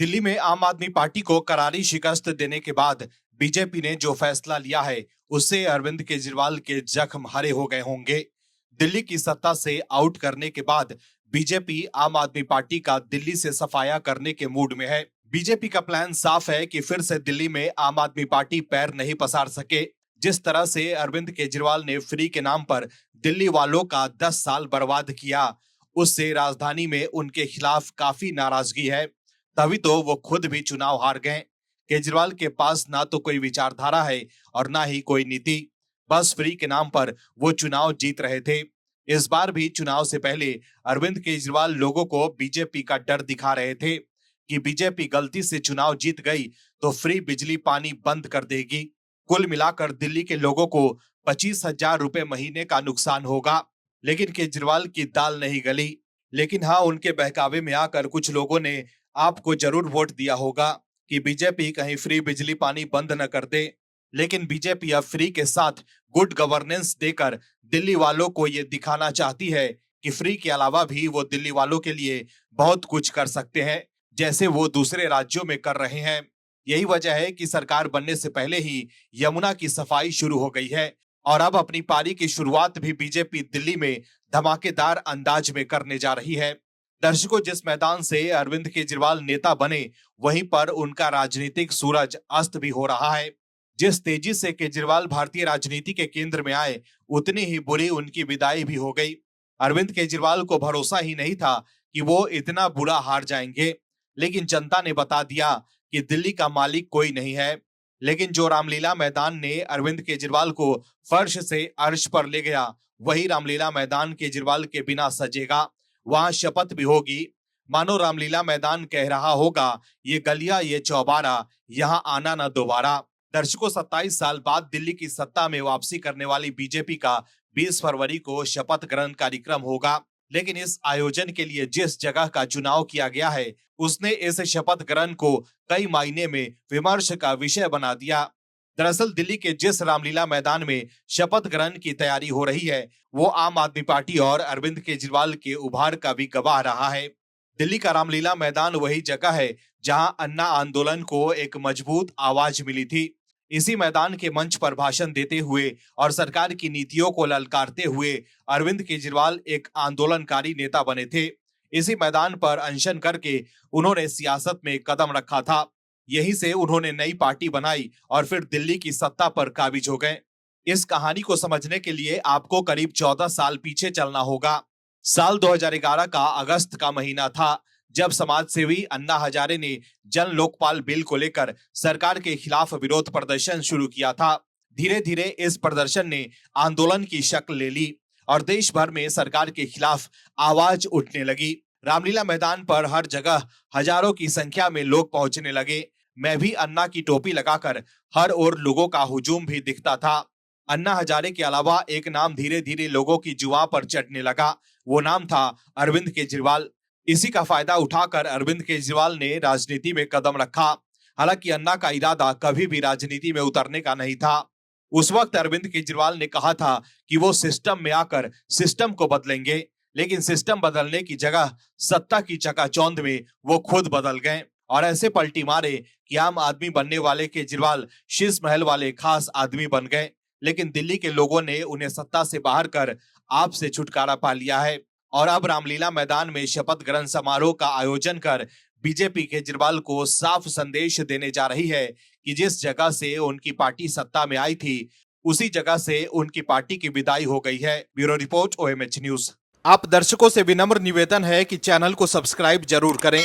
दिल्ली में आम आदमी पार्टी को करारी शिकस्त देने के बाद बीजेपी ने जो फैसला लिया है, उससे अरविंद केजरीवाल के जख्म हरे हो गए होंगे। दिल्ली की सत्ता से आउट करने के बाद बीजेपी आम आदमी पार्टी का दिल्ली से सफाया करने के मूड में है। बीजेपी का प्लान साफ है कि फिर से दिल्ली में आम आदमी पार्टी पैर नहीं पसार सके। जिस तरह से अरविंद केजरीवाल ने फ्री के नाम पर दिल्ली वालों का 10 साल बर्बाद किया, उससे राजधानी में उनके खिलाफ काफी नाराजगी है। तभी तो वो खुद भी चुनाव हार गए। केजरीवाल के पास ना तो कोई विचारधारा है और ना ही कोई नीति। बस फ्री के नाम पर वो चुनाव जीत रहे थे। इस बार भी चुनाव से पहले अरविंद केजरीवाल लोगों को बीजेपी का डर दिखा रहे थे कि बीजेपी गलती से चुनाव जीत गई तो फ्री बिजली पानी बंद कर देगी। कुल मिलाकर दिल्ली के लोगों को 25,000 रुपए महीने का नुकसान होगा। लेकिन केजरीवाल की दाल नहीं गली। लेकिन हाँ, उनके बहकावे में आकर कुछ लोगों ने आपको जरूर वोट दिया होगा कि बीजेपी कहीं फ्री बिजली पानी बंद न कर दे। लेकिन बीजेपी अब फ्री के साथ गुड गवर्नेंस देकर दिल्ली वालों को ये दिखाना चाहती है कि फ्री के अलावा भी वो दिल्ली वालों के लिए बहुत कुछ कर सकते हैं, जैसे वो दूसरे राज्यों में कर रहे हैं। यही वजह है कि सरकार बनने से पहले ही यमुना की सफाई शुरू हो गई है और अब अपनी पारी की शुरुआत भी बीजेपी दिल्ली में धमाकेदार अंदाज में करने जा रही है। दर्शकों, जिस मैदान से अरविंद केजरीवाल नेता बने, वहीं पर उनका राजनीतिक सूरज अस्त भी हो रहा है। जिस तेजी से केजरीवाल भारतीय राजनीति के केंद्र में आए, उतनी ही बुरी उनकी विदाई भी हो गई। अरविंद केजरीवाल को भरोसा ही नहीं था कि वो इतना बुरा हार जाएंगे, लेकिन जनता ने बता दिया कि दिल्ली का मालिक कोई नहीं है। लेकिन जो रामलीला मैदान ने अरविंद केजरीवाल को फर्श से अर्श पर ले गया, वही रामलीला मैदान केजरीवाल के बिना सजेगा। वहां शपथ भी होगी, मानो रामलीला मैदान कह रहा होगा, ये गलियां ये चौबारा, यहाँ आना न दोबारा। दर्शकों, 27 साल बाद दिल्ली की सत्ता में वापसी करने वाली बीजेपी का 20 फरवरी को शपथ ग्रहण कार्यक्रम होगा। लेकिन इस आयोजन के लिए जिस जगह का चुनाव किया गया है, उसने इस शपथ ग्रहण को कई मायने में विमर्श का विषय बना दिया। दरअसल दिल्ली के जिस रामलीला मैदान में शपथ ग्रहण की तैयारी हो रही है, वो आम आदमी पार्टी और अरविंद केजरीवाल के उभार का भी गवाह रहा है। दिल्ली का रामलीला मैदान वही जगह है जहां अन्ना आंदोलन को एक मजबूत आवाज मिली थी। इसी मैदान के मंच पर भाषण देते हुए और सरकार की नीतियों को ललकारते हुए अरविंद केजरीवाल एक आंदोलनकारी नेता बने थे। इसी मैदान पर अनशन करके उन्होंने सियासत में कदम रखा था। यहीं से उन्होंने नई पार्टी बनाई और फिर दिल्ली की सत्ता पर काबिज हो गए। इस कहानी को समझने के लिए आपको करीब 14 साल पीछे चलना होगा। साल 2011 का अगस्त का महीना था, जब समाजसेवी अन्ना हजारे ने जन लोकपाल बिल को लेकर सरकार के खिलाफ विरोध प्रदर्शन शुरू किया था। धीरे धीरे इस प्रदर्शन ने आंदोलन की शक्ल ले ली और देश भर में सरकार के खिलाफ आवाज उठने लगी। रामलीला मैदान पर हर जगह हजारों की संख्या में लोग पहुंचने लगे। मैं भी अन्ना की टोपी लगाकर हर ओर लोगों का हुजूम भी दिखता था। अन्ना हजारे के अलावा एक नाम धीरे धीरे लोगों की जुबां पर चढ़ने लगा। वो नाम था अरविंद केजरीवाल। इसी का फायदा उठाकर अरविंद केजरीवाल ने राजनीति में कदम रखा। हालांकि अन्ना का इरादा कभी भी राजनीति में उतरने का नहीं था। उस वक्त अरविंद केजरीवाल ने कहा था कि वो सिस्टम में आकर सिस्टम को बदलेंगे, लेकिन सिस्टम बदलने की जगह सत्ता की चकाचौंध में वो खुद बदल गए और ऐसे पलटी मारे कि आम आदमी बनने वाले केजरीवाल शीश महल वाले खास आदमी बन गए। लेकिन दिल्ली के लोगों ने उन्हें सत्ता से बाहर कर आप से छुटकारा पा लिया है और अब रामलीला मैदान में शपथ ग्रहण समारोह का आयोजन कर बीजेपी केजरीवाल को साफ संदेश देने जा रही है कि जिस जगह से उनकी पार्टी सत्ता में आई थी, उसी जगह से उनकी पार्टी की विदाई हो गई है। Bureau report, OMH news. आप दर्शकों से विनम्र निवेदन है कि चैनल को सब्सक्राइब जरूर करें